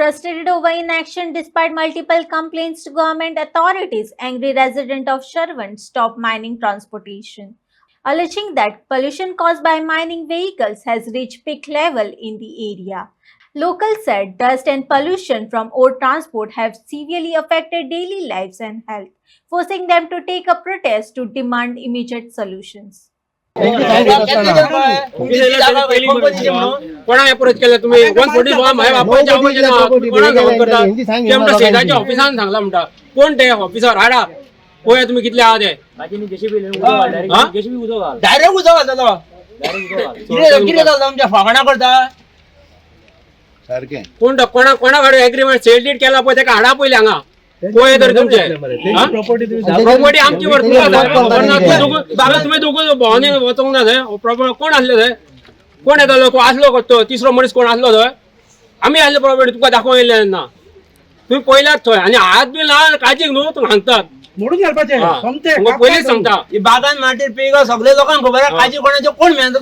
Frustrated over inaction despite multiple complaints to government authorities, angry resident of Sherwin stopped mining transportation, alleging that pollution caused by mining vehicles has reached peak level in the area. Locals said dust and pollution from ore transport have severely affected daily lives and health, forcing them to take a protest to demand immediate solutions. कोणा approach केला तुम्ही 140 माझ्या बापाच्या आवाजाने कोणा जबाब करता ते आमच्या शेजारच्या ऑफिसान सांगला म्हणटा कोण ते ऑफिसर हाडा पळया तुम्ही कितले आहात ते डायरेक्ट उजो घालता कितें घालता आमच्या फागणा करता सारखे कोण कोणाकडे एग्रीमेंट सेल्डीट केला पळय तेका हाडा पयले हांगा पळय तर तुमचे प्रॉपर्टी आमची बाबा तुम्ही दोघं भावाने वचोंक ना थंय प्रॉपर्टी कोण आसले थंय कोण येतालो कोण आसलो तो तिसरो मनीस कोण आसलो थंय आमी आसले प्रॉपर्टी तुका दाखोवं येयले ना तुम्ही पयल्यात थंय आनी हात बी ना काळजीक न्हू तुका सांगतात मोडून घालपाचे पयलीच सांगता बागान माटीर पेगा सगळे लोकांक खबर आहे काजी कोणाचे कोण मेहनत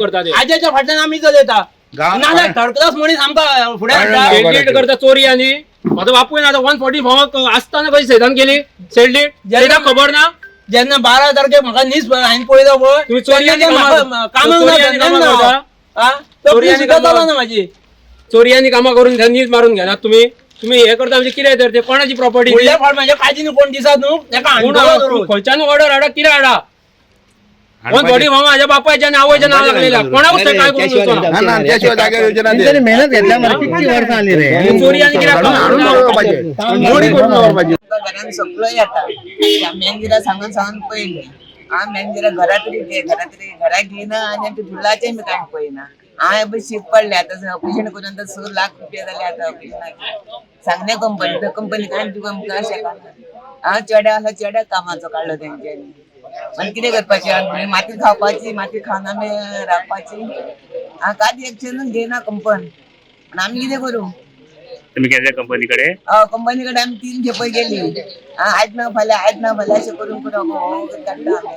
करता आज्याच्या फाटल्यान आमी चलयता नाजाल्यार थर्ड क्लास मनीस आमकां फुडें सेल्डीट करता चोरी आनी म्हाजो बापूय आतां 140 भावाक आसतना कशी सैदान केली सेल्डीट जेन्ना खबर ना जेन्ना 12 तारखेक म्हाका नीस हांवें पळयलो पळय तुम्ही चोरी आनी कामां माझी चोरी आनी कामां करून नीज मारून घेतात तुम्ही हे करता म्हणजे कितें तर ते कोणाची प्रॉपर्टी म्हणजे काजीन कोण दिसत न्हू तेका खंयच्यान ऑर्डर हाडा कितें हाडा 140 भाव माझ्या बापाच्या आणि आवयच्या नाव लागलेला कोणावर काय करून त्याशिवाय जागेवर योजना मेहनत घेतल्या मला किती वर्ष आली रे चोरी आणि घरान सगळं येता मॅनेजरा सांगून पयले मॅनेजरा घरा घेयना आनी आमच्या धुळाचे मी काय पळयना हांवें शीक पडले आतां ऑपरेशन करून आतां 6 लाख रुपया जाले आतां ऑपरेशनाक सांगणे कंपनी काय तुका आमकां अशें हांव चेड्या आसा चेड्या कामाचो काडलो तेंच्यांनी आनी कितें करपाचें माती खावपाची माती खावन आमी रावपाची कादी एक्शनूच घेयना कंपनी आमी कितें करूं तुम्ही गेले कंपनीकडे कंपनीकडे आम्ही 3 खेपे गेली आज ना फाल्या अशें करून काडला आमी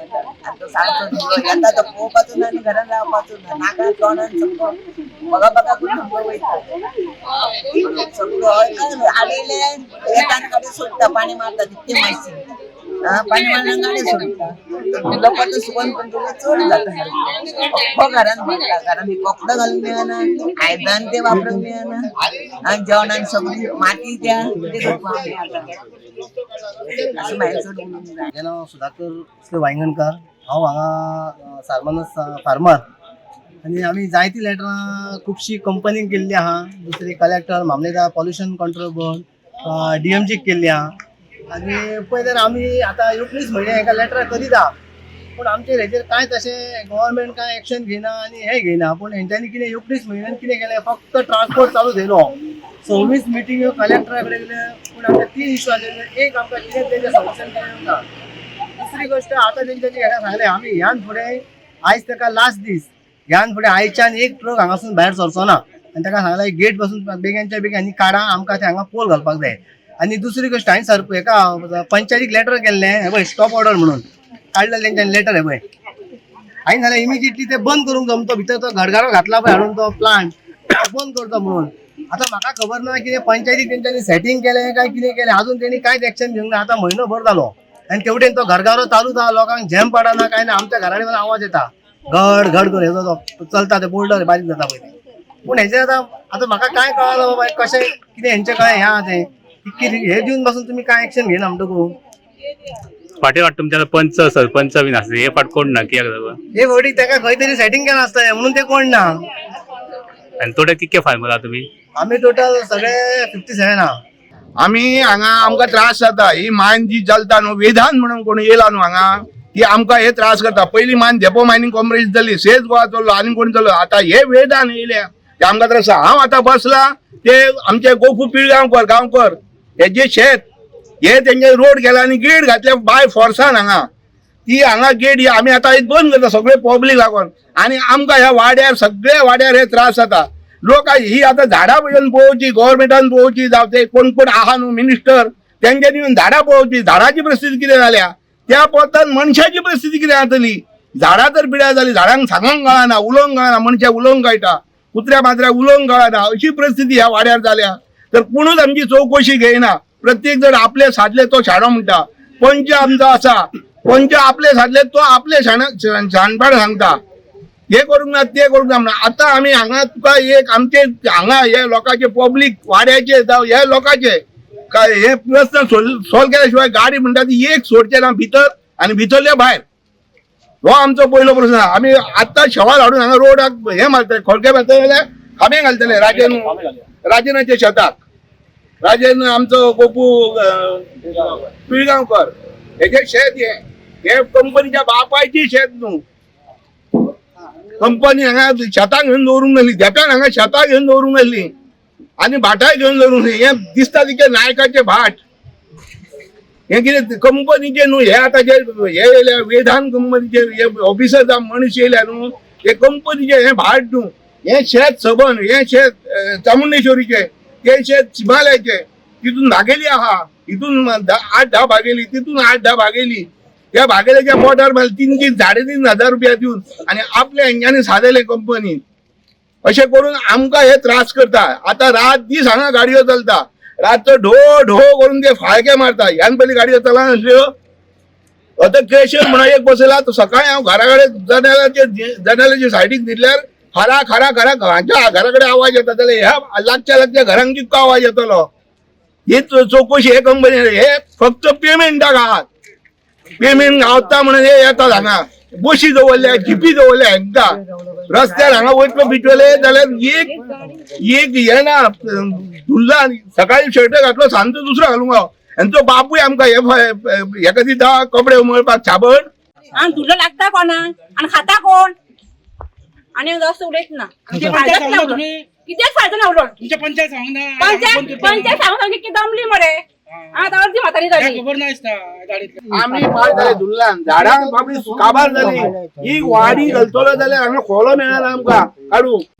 आतां सांगतो येता तो पोवपाचो ना आनी घरान रावपाचो ना नाका तोंडान सगळो बघा करून आमकां वयता सगळो आडयले येता आनी गाडी सोडटा पाणी मारता तितके मातशी पाणी मारल्यान गाडी सोडटा लोकांचो सुकून पण तुला चड जाता अख्खो घरान भरता घरान कोकडां घालूंक मेळना आयदन ते वापरूंक मेळना आनी जेवणान सगळी माती त्या कितें करपाक आमी आतां अशें भायर चड उलोवंक जाय. म्हजें नांव सुधाकर वांयगणकार हांव हांगा सारमानस फार्मर आनी आमी जायती लेटरां खुबशी कंपनीक केल्ली आहा दुसरी कलेक्टर मामलेदार पॉल्युशन कंट्रोल बोर्ड DMGक केल्ली आहा आनी पळय तर आमी आतां 19 म्हयने हेका लेटरां करीता पूण आमचेर हेचेर कांयच अशें गव्हर्मेंट कांय एक्शन घेयना आनी हें घेयना पूण हेंच्यांनी कितें 19 म्हयन्यान कितें केलें फक्त ट्रान्सपोर्ट चालू दवरलो 26 मिटींग्यो कलेक्टरा कडेन गेले पूण आमकां 3 इश्यू आसले एक आमकां कितें तेजें सोल्युशन केलें ना दुसरी गोश्ट आतां तेंच्यांनी हेका सांगलें आमी ह्यान फुडें आयज ताका लास्ट दीस ह्यान फुडें आयच्यान एक ट्रक हांगासून भायर सरचो ना आनी ताका सांगलें गेट पासून बेग्यानच्या बेगीन काडा आमकां ते हांगा पोल घालपाक जाय. आनी दुसरी गोश्ट हांवें हेका पंचायतीक लेटर केल्लें हे पळय स्टॉप ऑर्डर म्हणून काडलें तेंच्यानी लेटर हे पळय हांवें जाल्यार इमिजिएटली ते बंद करूंक जमतो भितर तो घडगारो घातला पळय हाडून तो प्लांट बंद करतो म्हणून आतां म्हाका खबर ना कितें पंचायतीक तेंच्यांनी सेटींग केलें काय कितें केलें अजून तेणी कांयच एक्शन घेवंक ना आतां म्हयनो भर जालो आनी तेवटेन तो घडगारो चालूच आहा लोकांक झॅम पडना काय ना आमच्या घरा कडेन आवाज येता घड घड करून हेजो तो चलता ते बोल्डर बारीक जाता पळय ते पूण हेचेर आतां म्हाका काय कळना बाबा कशें कितें हेंचें कळ्ळें हें आहा तें हे दिवन पासून तुम्ही काय ऍक्शन घेना म्हणटकू फाटी वाटत तुमच्या पंच सरपंच बीन असले हे फाट कोण ना कित्याक हे फावटी ताका खंय तरी सेटिंग केला आसता म्हणून ते कोण ना आणि टोटल कितके फार्मर आहा तुम्ही आमी टोटल सगळे 57 आहा. आम्ही हांगा आमकां त्रास जाता ही मायन जी चलता न्हू वेदांत म्हणून कोण येयला न्हू हांगा ती आमकां हे त्रास करता पयलीं मायन डेपो मायनिंग कॉम्प्रेस जाली सेज गोवा चल्लो आनी कोण चल्लो आतां हे वेदांत येयल्या ते आमकां त्रास हांव आतां बसला ते आमचे गोफू पिळगांवकर हे जे शेत हे तेंचे रोड केला आनी गेट घातल्या बाय फोर्सान हांगा ती हांगा गेट ही आमी आतां बंद करता सगळे पब्लीक लागून आनी आमकां ह्या वाड्यार सगळ्या वाड्यार हे त्रास जाता लोक ही आतां झाडां पळोवन पळोवची गव्हर्मेंटान पळोवची जावं ते कोण कोण आहा न्हू मिनिस्टर तेंच्यांनी येवन झाडां पळोवची झाडाची परिस्थिती कितें जाल्या त्या पोतान मनशाची परिस्थिती कितें जातली झाडां तर पिड्यार जाली झाडांक सांगोंक कळना उलोवंक कळना मनशाक उलोवंक कळटा कुत्र्या मात्र्याक उलोवंक कळना अशी परिस्थिती ह्या वाड्यार जाल्या तर कोणूच आमची चौकशी घेईना. प्रत्येक जण आपले साधले तो शाणो म्हणटा. पंच आमचा असा, पंच आपले साधले तो आपले शाणपाड सांगता. हे करूंक ना ते करूंक ना. आता आम्ही हांगा तुका एक आमचे हांगा हे लोकांचे पब्लीक वाड्याचे जावं हे लोकांचे काय हे प्रश्न सॉल्व केल्याशिवाय गाडी म्हणटा ती एक सोडचे ना भितर आणि भितरले भायर. हो आमचो पहिलो प्रश्न. आम्ही आता शेवाळ हाडून हांगा रोडाक हे मारतले खोडके मारतले खांबे घालतले राजनाच्या शेताक. राजन आमचो गोपू पिळगांवकर हेचे शेत हे कंपनीच्या बापायची शेत न्हू. कंपनी हांगा शेतां घेवन दवरूंक नासली, देटान हांगा शेतां घेवन दवरूंक नासली आनी भाटाय घेवन दवरूंक नासली. हे दिसता तिचे नायकाचे भाट. हे कितें कंपनीचे न्हू. हे आतां जे हे येयल्या वेदांत कंपनीचे हे ऑफिसर मनीस येयल्या न्हू. हे कंपनीचे हे भाट न्हू. हे शेत सबन, हे शेत चामुंडेश्वरीचे, हे शेत हिमालयाचे. तितून भागेली आहा. हितून 8-10 भागेली, तितून 8-10 भागेली. त्या भागेल्याच्या पोटार 3,000-3,500 रुपया दिवन आणि आपल्या हेंच्यांनी साधले कंपनी. अशें करून आमकां हे त्रास करता. आता रात दीस हांगा गाडयो चलता. रातचो ढो ढो करून ते फाळके मारता. ह्यान पयलीं गाडयो चलनासल्यो. आता क्रेशर म्हणून एक बसयला. सकाळी हांव घरा कडेन जनेलाच्या सायडीक दिल्यार खरा खरा खरा घराच्या घरा कडेन आवाज येता जाल्यार ह्या लागच्या घरांक कितको आवाज येतलो. ही चौकशी हे कंपनी हे फक्त पेमेंटाक आहात. पेमेंट गावता म्हणून हे येतात हांगा. बशी दवरल्या, जिपी दवरल्या हांकां. रस्त्यार हांगा वयतलो बिचवले जाल्यार एक हे ना धुल्ला. सकाळी शर्ट घातलो सांजचो दुसरो घालूंक गाव. हांचो बापूय आमकां हेका दिता कपडे उमळपाक साबण. आणि धुल्लो लागता कोणाक आणि खाता कोण आणि जास्त उलयत ना. कित्याक फायदो ना उलोवन पंचायत सांगून किती दमली मरे. आता अर्धी म्हातारी झाली. आम्ही पाड झाले धुल्लान. झाडांक बाबडी काबार झाली. ही वाडी घालतलो जाल्यार हांगा खोलो मेळना आमकां काडूंक.